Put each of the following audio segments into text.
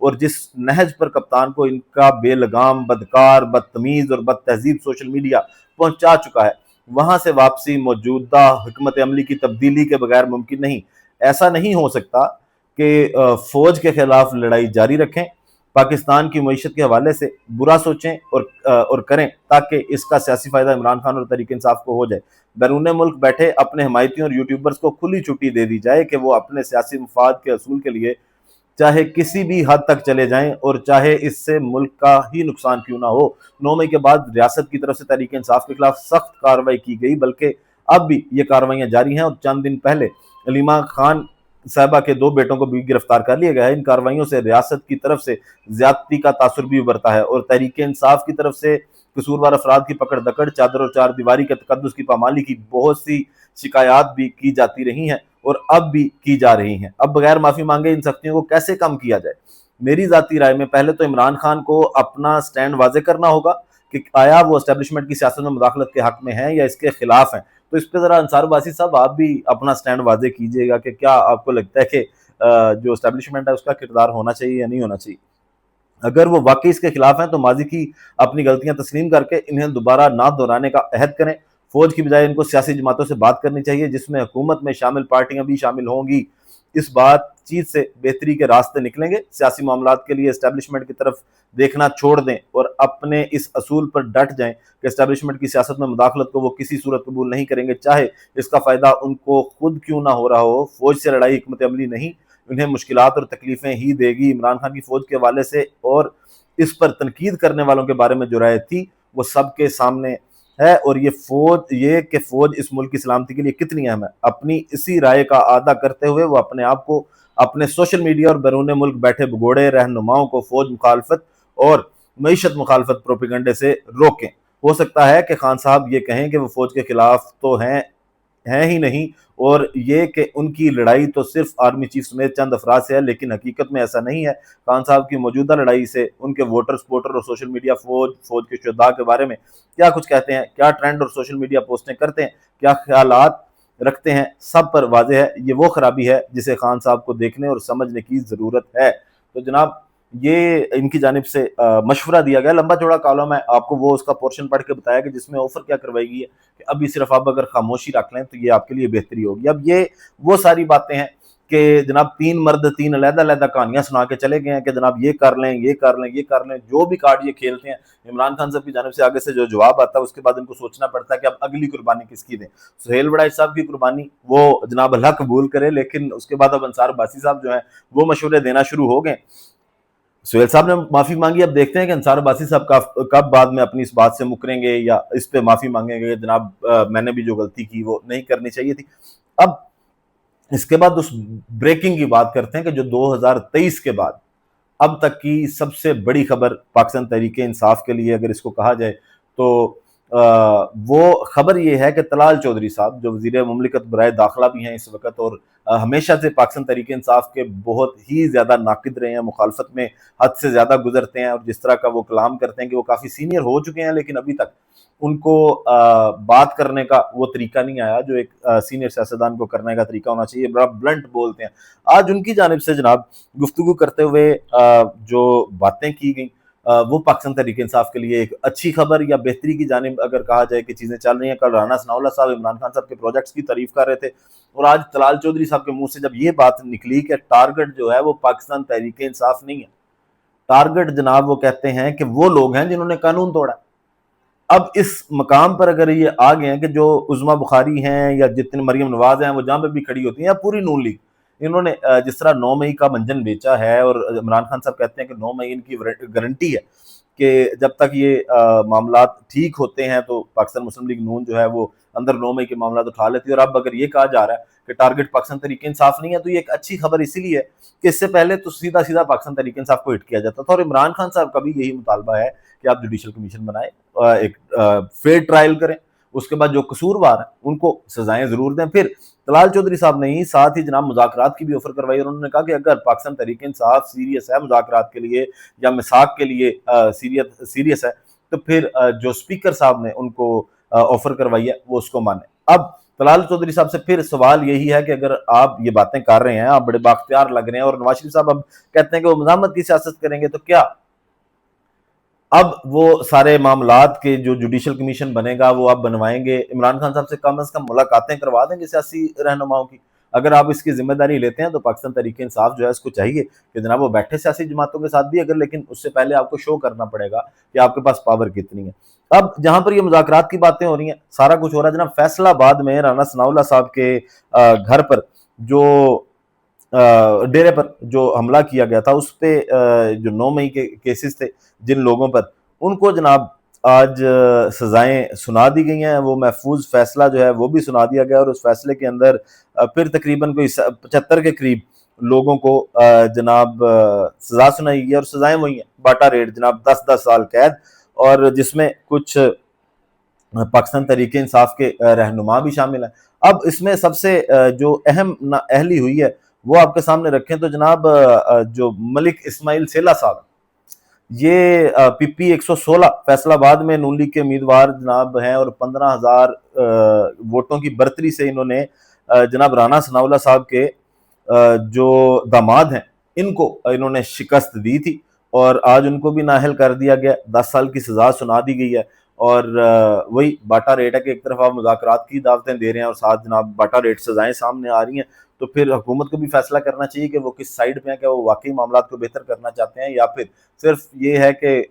اور جس نہج پر کپتان کو ان کا بے لگام، بدکار، بدتمیز اور بد تہذیب سوشل میڈیا پہنچا چکا ہے، وہاں سے واپسی موجودہ حکمت عملی کی تبدیلی کے بغیر ممکن نہیں۔ ایسا نہیں ہو سکتا کہ فوج کے خلاف لڑائی جاری رکھیں، پاکستان کی معیشت کے حوالے سے برا سوچیں اور کریں تاکہ اس کا سیاسی فائدہ عمران خان اور تحریک انصاف کو ہو جائے۔ بیرون ملک بیٹھے اپنے حمایتیوں اور یوٹیوبرز کو کھلی چھٹی دے دی جائے کہ وہ اپنے سیاسی مفاد کے حصول کے لیے چاہے کسی بھی حد تک چلے جائیں اور چاہے اس سے ملک کا ہی نقصان کیوں نہ ہو۔ 9 مئی کے بعد ریاست کی طرف سے تحریک انصاف کے خلاف سخت کارروائی کی گئی، بلکہ اب بھی یہ کارروائیاں جاری ہیں، اور چند دن پہلے علیمہ خان صاحبہ کے 2 بیٹوں کو بھی گرفتار کر لیا گیا ہے۔ ان کارروائیوں سے ریاست کی طرف سے زیادتی کا تاثر بھی ابھرتا ہے اور تحریک انصاف کی طرف سے قصوروار افراد کی پکڑ دکڑ، چادر اور چار دیواری کے تقدس کی پامالی کی بہت سی شکایات بھی کی جاتی رہی ہیں اور اب بھی کی جا رہی ہیں۔ اب بغیر معافی مانگے ان سختیوں کو کیسے کم کیا جائے؟ میری ذاتی رائے میں پہلے تو عمران خان کو اپنا سٹینڈ واضح کرنا ہوگا کہ آیا وہ اسٹیبلشمنٹ کی سیاست میں مداخلت کے حق میں ہیں یا اس کے خلاف ہیں۔ تو اس پہ ذرا انصار عباسی صاحب آپ بھی اپنا سٹینڈ واضح کیجئے گا کہ کیا آپ کو لگتا ہے کہ جو اسٹیبلشمنٹ ہے اس کا کردار ہونا چاہیے یا نہیں ہونا چاہیے۔ اگر وہ واقعی اس کے خلاف ہیں تو ماضی کی اپنی غلطیاں تسلیم کر کے انہیں دوبارہ نہ دہرانے کا عہد کریں۔ فوج کی بجائے ان کو سیاسی جماعتوں سے بات کرنی چاہیے جس میں حکومت میں شامل پارٹیاں بھی شامل ہوں گی۔ اس بات چیت سے بہتری کے راستے نکلیں گے۔ سیاسی معاملات کے لیے اسٹیبلشمنٹ کی طرف دیکھنا چھوڑ دیں اور اپنے اس اصول پر ڈٹ جائیں کہ اسٹیبلشمنٹ کی سیاست میں مداخلت کو وہ کسی صورت قبول نہیں کریں گے، چاہے اس کا فائدہ ان کو خود کیوں نہ ہو رہا ہو۔ فوج سے لڑائی حکمت عملی نہیں، انہیں مشکلات اور تکلیفیں ہی دے گی۔ عمران خان کی فوج کے حوالے سے اور اس پر تنقید کرنے والوں کے بارے میں جو رائے تھی وہ سب کے سامنے ہے، اور یہ کہ فوج اس ملک کی سلامتی کے لیے کتنی اہم ہے، اپنی اسی رائے کا اعادہ کرتے ہوئے وہ اپنے آپ کو اپنے سوشل میڈیا اور بیرون ملک بیٹھے بگوڑے رہنماؤں کو فوج مخالفت اور معیشت مخالفت پروپیگنڈے سے روکیں۔ ہو سکتا ہے کہ خان صاحب یہ کہیں کہ وہ فوج کے خلاف تو ہیں ہی نہیں، اور یہ کہ ان کی لڑائی تو صرف آرمی چیف سمیت چند افراد سے ہے، لیکن حقیقت میں ایسا نہیں ہے۔ خان صاحب کی موجودہ لڑائی سے ان کے ووٹر سپورٹر اور سوشل میڈیا فوج کے شہداء کے بارے میں کیا کچھ کہتے ہیں، کیا ٹرینڈ اور سوشل میڈیا پوسٹیں کرتے ہیں، کیا خیالات رکھتے ہیں، سب پر واضح ہے۔ یہ وہ خرابی ہے جسے خان صاحب کو دیکھنے اور سمجھنے کی ضرورت ہے۔ تو جناب یہ ان کی جانب سے مشورہ دیا گیا، لمبا چوڑا کالم ہے، آپ کو وہ اس کا پورشن پڑھ کے بتایا کہ جس میں آفر کیا کروائی گئی ہے کہ ابھی صرف آپ اگر خاموشی رکھ لیں تو یہ آپ کے لیے بہتری ہوگی۔ اب یہ وہ ساری باتیں ہیں کہ جناب 3 مرد 3 علیحدہ علیحدہ کہانیاں سنا کے چلے گئے ہیں کہ جناب یہ کر لیں، یہ کر لیں، یہ کر لیں، جو بھی کارڈ یہ کھیلتے ہیں۔ عمران خان صاحب کی جانب سے آگے سے جو جواب آتا ہے اس کے بعد ان کو سوچنا پڑتا ہے کہ اب اگلی قربانی کس کی دیں۔ سہیل وڑائی صاحب کی قربانی وہ جناب اللہ قبول کرے، لیکن اس کے بعد اب انصار عباسی صاحب جو ہیں وہ مشورے دینا شروع ہو گئے۔ سہیل صاحب نے معافی مانگی، اب دیکھتے ہیں کہ انصار عباسی صاحب کب بعد میں اپنی اس بات سے مکریں گے یا اس پہ معافی مانگیں گے جناب میں نے بھی جو غلطی کی وہ نہیں کرنی چاہیے تھی۔ اب اس کے بعد اس بریکنگ کی بات کرتے ہیں کہ جو 2023 کے بعد اب تک کی سب سے بڑی خبر پاکستان تحریک انصاف کے لیے اگر اس کو کہا جائے تو وہ خبر یہ ہے کہ طلال چودھری صاحب جو وزیر مملکت برائے داخلہ بھی ہیں اس وقت اور ہمیشہ سے پاکستان تحریک انصاف کے بہت ہی زیادہ ناقد رہے ہیں، مخالفت میں حد سے زیادہ گزرتے ہیں، اور جس طرح کا وہ کلام کرتے ہیں کہ وہ کافی سینئر ہو چکے ہیں لیکن ابھی تک ان کو بات کرنے کا وہ طریقہ نہیں آیا جو ایک سینئر سیاستدان کو کرنے کا طریقہ ہونا چاہیے، بڑا بلنٹ بولتے ہیں۔ آج ان کی جانب سے جناب گفتگو کرتے ہوئے جو باتیں کی گئیں وہ پاکستان تحریک انصاف کے لیے ایک اچھی خبر یا بہتری کی جانب اگر کہا جائے کہ چیزیں چل رہی ہیں۔ کل رانا ثناء اللہ صاحب عمران خان صاحب کے پروجیکٹس کی تعریف کر رہے تھے، اور آج طلال چودھری صاحب کے منہ سے جب یہ بات نکلی کہ ٹارگٹ جو ہے وہ پاکستان تحریک انصاف نہیں ہے، ٹارگٹ جناب وہ کہتے ہیں کہ وہ لوگ ہیں جنہوں نے قانون توڑا۔ اب اس مقام پر اگر یہ آ گئے ہیں کہ جو عظمیٰ بخاری ہیں یا جتنے مریم نواز ہیں وہ جہاں پہ بھی کھڑی ہوتی ہیں یا پوری نون لیگ، انہوں نے جس طرح 9 مئی کا منجن بیچا ہے، اور عمران خان صاحب کہتے ہیں کہ 9 مئی ان کی گارنٹی ہے کہ جب تک یہ معاملات ٹھیک ہوتے ہیں تو پاکستان مسلم لیگ نون جو ہے وہ اندر 9 مئی کے معاملات اٹھا لیتی ہے۔ اور اب اگر یہ کہا جا رہا ہے کہ ٹارگٹ پاکستان تحریک انصاف نہیں ہے تو یہ ایک اچھی خبر اسی لیے ہے کہ اس سے پہلے تو سیدھا پاکستان تحریک انصاف کو ہٹ کیا جاتا تھا، اور عمران خان صاحب کا بھی یہی مطالبہ ہے کہ آپ جوڈیشل کمیشن بنائیں، ایک فیئر ٹرائل کریں، اس کے بعد جو قصوروار ہیں ان کو سزائیں ضرور دیں۔ پھر طلال چودھری صاحب نے ہی ساتھ ہی جناب مذاکرات کی بھی آفر کروائی، اور انہوں نے کہا کہ اگر پاکستان تحریک انصاف سیریس ہے مذاکرات کے لیے یا مساق کے لیے سیریس ہے تو پھر جو اسپیکر صاحب نے ان کو آفر کروائی ہے وہ اس کو مانیں۔ اب طلال چودھری صاحب سے پھر سوال یہی ہے کہ اگر آپ یہ باتیں کر رہے ہیں، آپ بڑے بااختیار لگ رہے ہیں، اور نواز شریف صاحب اب کہتے ہیں کہ وہ مزاحمت کی سیاست کریں گے، تو کیا اب وہ سارے معاملات کے جو جوڈیشل کمیشن بنے گا وہ آپ بنوائیں گے؟ عمران خان صاحب سے کم از کم ملاقاتیں کروا دیں گے سیاسی رہنماؤں کی؟ اگر آپ اس کی ذمہ داری لیتے ہیں تو پاکستان تحریک انصاف جو ہے اس کو چاہیے کہ جناب وہ بیٹھے سیاسی جماعتوں کے ساتھ بھی، اگر لیکن اس سے پہلے آپ کو شو کرنا پڑے گا کہ آپ کے پاس پاور کتنی ہے۔ اب جہاں پر یہ مذاکرات کی باتیں ہو رہی ہیں، سارا کچھ ہو رہا ہے جناب فیصل آباد میں رانا ثناء اللہ صاحب کے گھر پر جو ڈیرے پر جو حملہ کیا گیا تھا، اس پہ جو 9 مئی کے کیسز تھے جن لوگوں پر، ان کو جناب آج سزائیں سنا دی گئی ہیں۔ وہ محفوظ فیصلہ جو ہے وہ بھی سنا دیا گیا، اور اس فیصلے کے اندر پھر تقریباً کوئی 75 کے قریب لوگوں کو جناب سزا سنائی گئی، اور سزائیں وہی ہیں باٹا ریٹ جناب 10 سال قید، اور جس میں کچھ پاکستان تحریک انصاف کے رہنما بھی شامل ہیں۔ اب اس میں سب سے جو اہم نااہلی ہوئی ہے وہ آپ کے سامنے رکھیں تو جناب جو ملک اسماعیل سیلا صاحب، یہ پی پی 116 فیصل آباد میں نون لیگ کے امیدوار جناب ہیں، اور 15,000 ووٹوں کی برتری سے انہوں نے جناب رانا ثناء اللہ صاحب کے جو داماد ہیں ان کو انہوں نے شکست دی تھی، اور آج ان کو بھی نااہل کر دیا گیا، 10 سال کی سزا سنا دی گئی ہے۔ اور وہی باٹا ریٹ ہے کہ ایک طرف آپ مذاکرات کی دعوتیں دے رہے ہیں اور ساتھ جناب باٹا ریٹ سزائیں سامنے آ رہی ہیں، تو پھر حکومت کو بھی فیصلہ کرنا چاہیے کہ وہ کس سائیڈ پہ ہیں، کہ وہ واقعی معاملات کو بہتر کرنا چاہتے ہیں یا پھر صرف یہ ہے کہ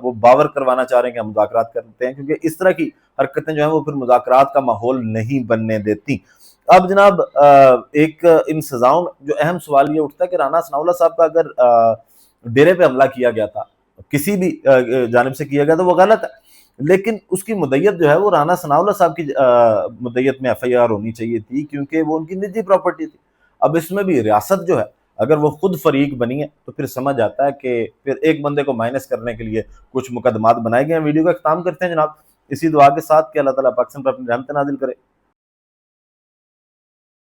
وہ باور کروانا چاہ رہے ہیں کہ ہم مذاکرات کرتے ہیں، کیونکہ اس طرح کی حرکتیں جو ہیں وہ پھر مذاکرات کا ماحول نہیں بننے دیتی۔ اب جناب ایک ان سزاؤں میں جو اہم سوال یہ اٹھتا ہے کہ رانا ثناء اللہ صاحب کا اگر ڈیرے پہ حملہ کیا گیا تھا، کسی بھی جانب سے کیا گیا تو وہ غلط ہے، لیکن اس کی مدیت جو ہے وہ رانا ثناء اللہ صاحب کی مدیت میں ایف آئی آر ہونی چاہیے تھی، کیونکہ وہ ان کی نجی پراپرٹی تھی۔ اب اس میں بھی ریاست جو ہے اگر وہ خود فریق بنی ہے تو پھر سمجھ آتا ہے کہ پھر ایک بندے کو مائنس کرنے کے لیے کچھ مقدمات بنائے گئے ہیں۔ ویڈیو کا اختتام کرتے ہیں جناب اسی دعا کے ساتھ کہ اللہ تعالیٰ پاکستان پر اپنی رحمت نازل کرے۔